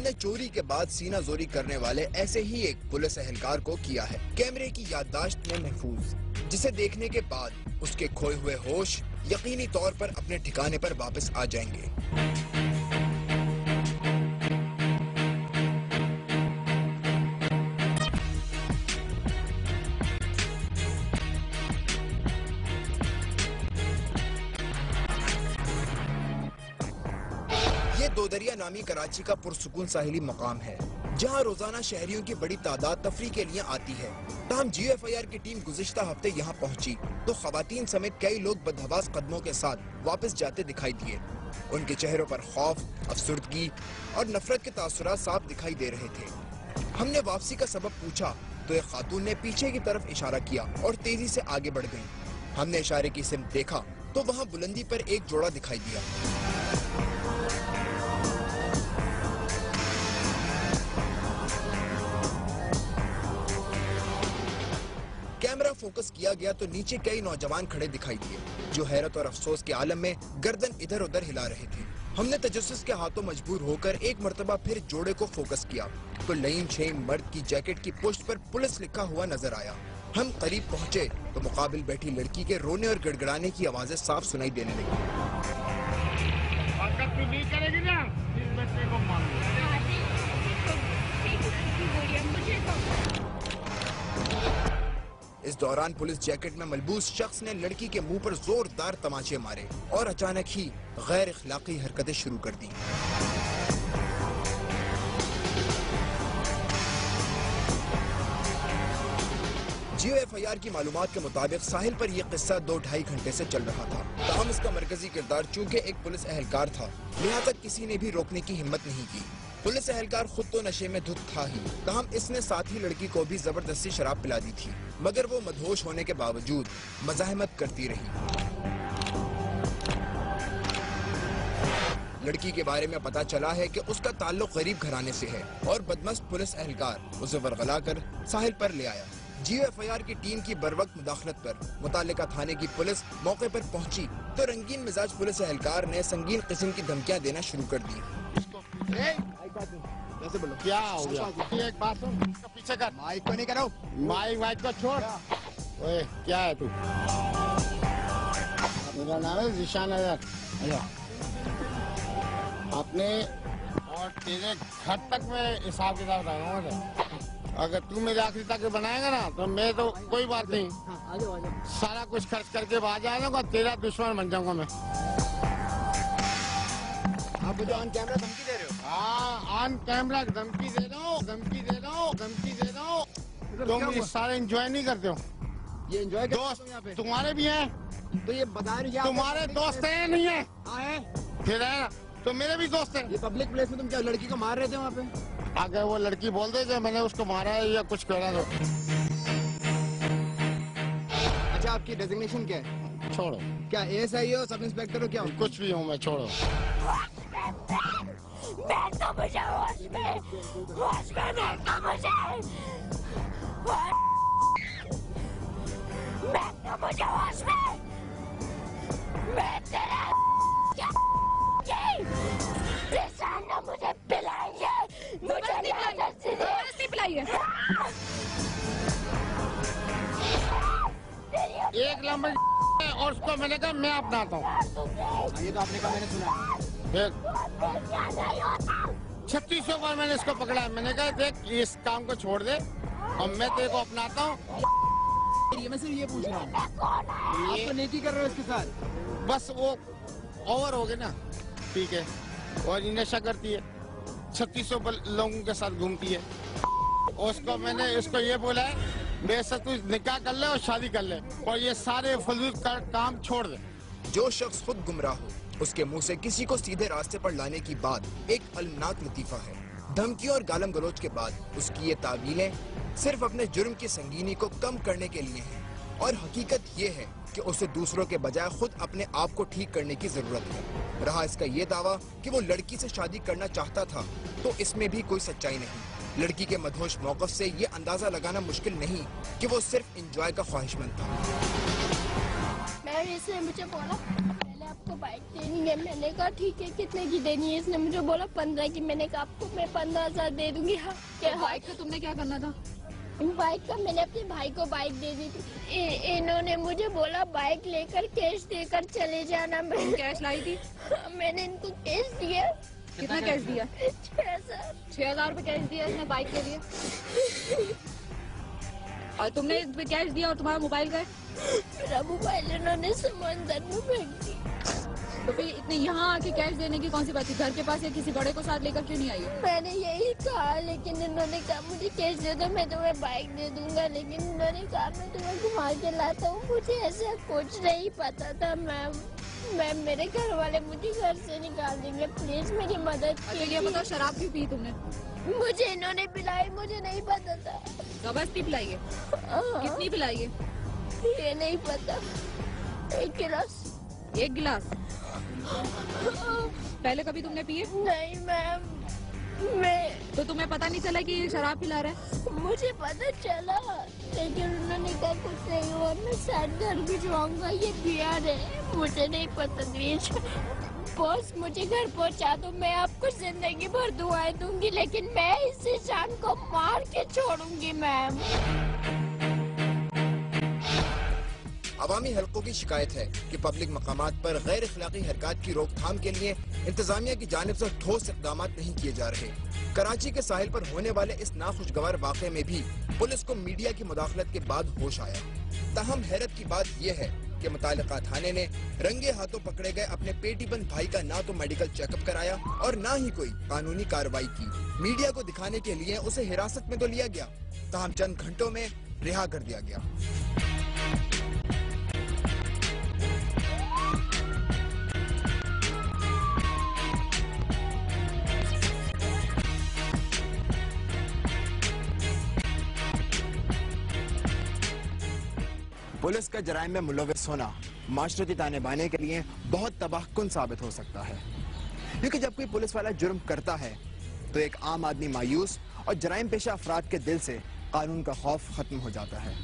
हमने चोरी के बाद सीना जोरी करने वाले ऐसे ही एक पुलिस एहलकार को किया है, कैमरे की याददाश्त में महफूज, जिसे देखने के बाद उसके खोए हुए होश यकीनी तौर पर अपने ठिकाने पर वापस आ जाएंगे। ये दो दरिया नामी कराची का पुरसुकून साहिली मकाम है, जहां रोजाना शहरियों की बड़ी तादाद तफरी के लिए आती है। ताहम GFIR की टीम गुज़िश्ता हफ्ते यहां पहुंची तो खवातीन समेत कई लोग बदहवास कदमों के साथ वापस जाते दिखाई दिए। उनके चेहरों पर खौफ, अफसुर्दगी और नफरत के तासुरात साफ दिखाई दे रहे थे। हमने वापसी का सबब पूछा तो एक खातून ने पीछे की तरफ इशारा किया और तेजी से आगे बढ़ गई। हमने इशारे की सिमत देखा तो वहाँ बुलंदी पर एक जोड़ा दिखाई दिया। कैमरा फोकस किया गया तो नीचे कई नौजवान खड़े दिखाई दिए, जो हैरत और अफसोस के आलम में गर्दन इधर उधर हिला रहे थे। हमने तजस्सुस के हाथों मजबूर होकर एक मर्तबा फिर जोड़े को फोकस किया तो लईम छेम मर्द की जैकेट की पुष्ट पर पुलिस लिखा हुआ नजर आया। हम करीब पहुंचे तो मुकाबिल बैठी लड़की के रोने और गिड़गिड़ाने की आवाजें साफ सुनाई देने लगी। अगर तू नहीं करेगी ना, इस बच्चे को मार दो। इस दौरान पुलिस जैकेट में मलबूस शख्स ने लड़की के मुंह पर जोरदार तमाचे मारे और अचानक ही गैर इखलाकी हरकतें शुरू कर दी। GFIR की मालूमात के मुताबिक साहिल पर यह किस्सा 2-2.5 घंटे से चल रहा था। ताहम इसका मरकजी किरदार चूंकि एक पुलिस एहलकार था, लिहाजा किसी ने भी रोकने की हिम्मत नहीं की। पुलिस एहलकार खुद तो नशे में धुत था ही, ताहम इसने साथ ही लड़की को भी जबरदस्ती शराब पिला दी थी, मगर वो मदहोश होने के बावजूद मज़ाहमत करती रही। लड़की के बारे में पता चला है कि उसका ताल्लुक गरीब घराने से है और बदमस्त पुलिस एहलकार उसे वरगला कर साहिल पर ले आया। GFIR की टीम की बरवक्त मुदाखलत पर मुतालिका थाने की पुलिस मौके पर पहुंची तो रंगीन मिजाज पुलिस एहलकार ने संगीन किस्म की धमकियां देना शुरू कर दी। कैसे बोलो? क्या हो गया? एक बात सुन, इसका पीछे कर। माइक को नहीं करो। माइक को छोड़। ओए, क्या है तू? मेरा नाम है ज़ीशान अज़हर। अपने और तेरे घर तक मैं हिसाब किताब लगाऊंगा। अगर तू मेरे आखिरी तक बनाएगा ना तो मैं तो कोई बात नहीं, सारा कुछ खर्च करके बाहर जाऊंगा, तेरा दुश्मन बन जाऊंगा मैं। आप मुझे ऑन कैमरा धमकी दे रहे हो? हाँ, ऑन कैमरा धमकी दे रहा हूँ। तुम ये सारे एंजॉय नहीं करते हो? ये एंजॉय दोस्त तुम्हारे भी हैं? तो ये बता रहे हो तुम्हारे दोस्त हैं नहीं है? फिर है तो मेरे भी दोस्त हैं। ये पब्लिक प्लेस में तुम क्या लड़की को मार रहे थे वहाँ पे? अगर वो लड़की बोल दे कि मैंने उसको मारा है या कुछ करा तो। अच्छा, आपकी डेजिग्नेशन क्या है? छोड़ो। क्या ASI हो, सब इंस्पेक्टर हो, क्या हो? कुछ भी हूँ मैं, छोड़ो। मैं तो मुझे होश में मैं तो मुझे होश में मैं तेरा मुझे पिलाइए, मुझे नहीं पिलाइए। एक लंबे और उसको मैंने कहा मैं अपनाता हूँ। ये तो आपने कहा, मैंने सुना। 3600 बार मैंने इसको पकड़ा है। मैंने कहा देख इस काम को छोड़ दे और मैं तेरे को अपनाता हूँ। मैं सिर्फ ये पूछ रहा हूँ, आप तो नेकी कर रहे हो इसके साथ? बस वो ओवर हो गए ना, ठीक है। और ये नशा करती है, 3600 लोगों के साथ घूमती है। और उसको मैंने इसको ये बोला है मेरे से तू निकाह कर ले और शादी कर ले और ये सारे फजूल का काम छोड़ दे। जो शख्स खुद गुमराह हो, उसके मुंह से किसी को सीधे रास्ते पर लाने की बात एक अलमनाक लतीफा है। धमकियों और गालम गलोच के बाद उसकी ये तावीलें सिर्फ अपने जुर्म की संगीनी को कम करने के लिए हैं, और हकीकत ये है कि उसे दूसरों के बजाय खुद अपने आप को ठीक करने की जरूरत है। रहा इसका ये दावा कि वो लड़की से शादी करना चाहता था, तो इसमें भी कोई सच्चाई नहीं। लड़की के मदहोश मौकफ से ये अंदाजा लगाना मुश्किल नहीं कि वो सिर्फ इंजॉय का ख्वाहिशमंद था। मैंने इसने मुझे बोला पहले आपको बाइक देनी है। मैंने कहा ठीक है, कितने की देनी है? इसने मुझे बोला 15 की। मैंने कहा आपको मैं 15,000 दे दूंगी। हाँ क्या? बाइक का तुमने क्या करना था? बाइक का मैंने अपने भाई को बाइक दे दी थी। इन्होंने मुझे बोला बाइक लेकर कैश देकर चले जाना। मैं कैश लाई थी? मैंने इनको कैश दिया। कितना कैश दिया? 6,000 रुपए कैश दिया इसने बाइक के लिए। और तुमने इस पे कैश दिया और तुम्हारा मोबाइल गए? मेरा मोबाइल इन्होंने समंदर में फेंक दी। तो फिर इतने यहाँ आके कैश देने की कौन सी बात थी? घर के पास या किसी बड़े को साथ लेकर क्यों नहीं आई? मैंने यही कहा, लेकिन इन्होंने कहा मुझे कैश दे दो, मैं तुम्हें बाइक दे दूंगा। लेकिन इन्होंने कहा मैं तुम्हें घुमा के लाता हूँ। मुझे ऐसा कुछ नहीं पता था मैम। मेरे घर वाले मुझे घर से निकाल देंगे, प्लीज मेरी मदद कीजिए। ये बताओ शराब क्यों पी तुमने? मुझे इन्होंने पिलाई, मुझे नहीं पता था। जबरदस्ती पिलाई है? कितनी पिलाई है? ये नहीं पता। 1 गिलास। 1 गिलास? पहले कभी तुमने पिए? नहीं मैम। तो तुम्हें पता नहीं चला कि ये शराब पिला रहा है? मुझे पता चला, लेकिन उन्होंने कहा कुछ नहीं हुआ, मैं शायद घर भिजवाऊंगा, ये बिहार है। मुझे नहीं पता। प्लीज बॉस मुझे घर पहुंचा दो, मैं आपको जिंदगी भर दुआएं दूंगी, लेकिन मैं इस इंसान को मार के छोड़ूंगी मैम। अवामी हलकों की शिकायत है कि पब्लिक मकामात पर गैर अखलाकी हरकत की रोकथाम के लिए इंतजामिया की जानिब से ठोस इक़दाम नहीं किए जा रहे। कराची के साहिल पर होने वाले इस नाखुशगवार वाक़े में भी पुलिस को मीडिया की मुदाखलत के बाद होश आया। ताहम हैरत की बात यह है कि मुतालिका थाने ने रंगे हाथों पकड़े गए अपने पेटीबंद भाई का ना तो मेडिकल चेकअप कराया और ना ही कोई कानूनी कार्रवाई की। मीडिया को दिखाने के लिए उसे हिरासत में तो लिया गया, ताहम चंद घंटों में रिहा कर दिया गया। पुलिस का जराइम में मुलविस होना माशरती ताने बाने के लिए बहुत तबाहकुन साबित हो सकता है, क्योंकि जब कोई पुलिस वाला जुर्म करता है तो एक आम आदमी मायूस और जराइम पेशा अफराद के दिल से कानून का खौफ खत्म हो जाता है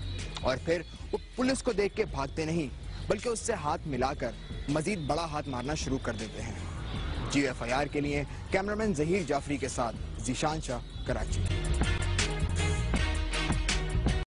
और फिर वो पुलिस को देख के भागते नहीं बल्कि उससे हाथ मिलाकर मजीद बड़ा हाथ मारना शुरू कर देते हैं। GFIR के लिए कैमरामैन जहीर जाफरी के साथ जीशान शाह, कराची।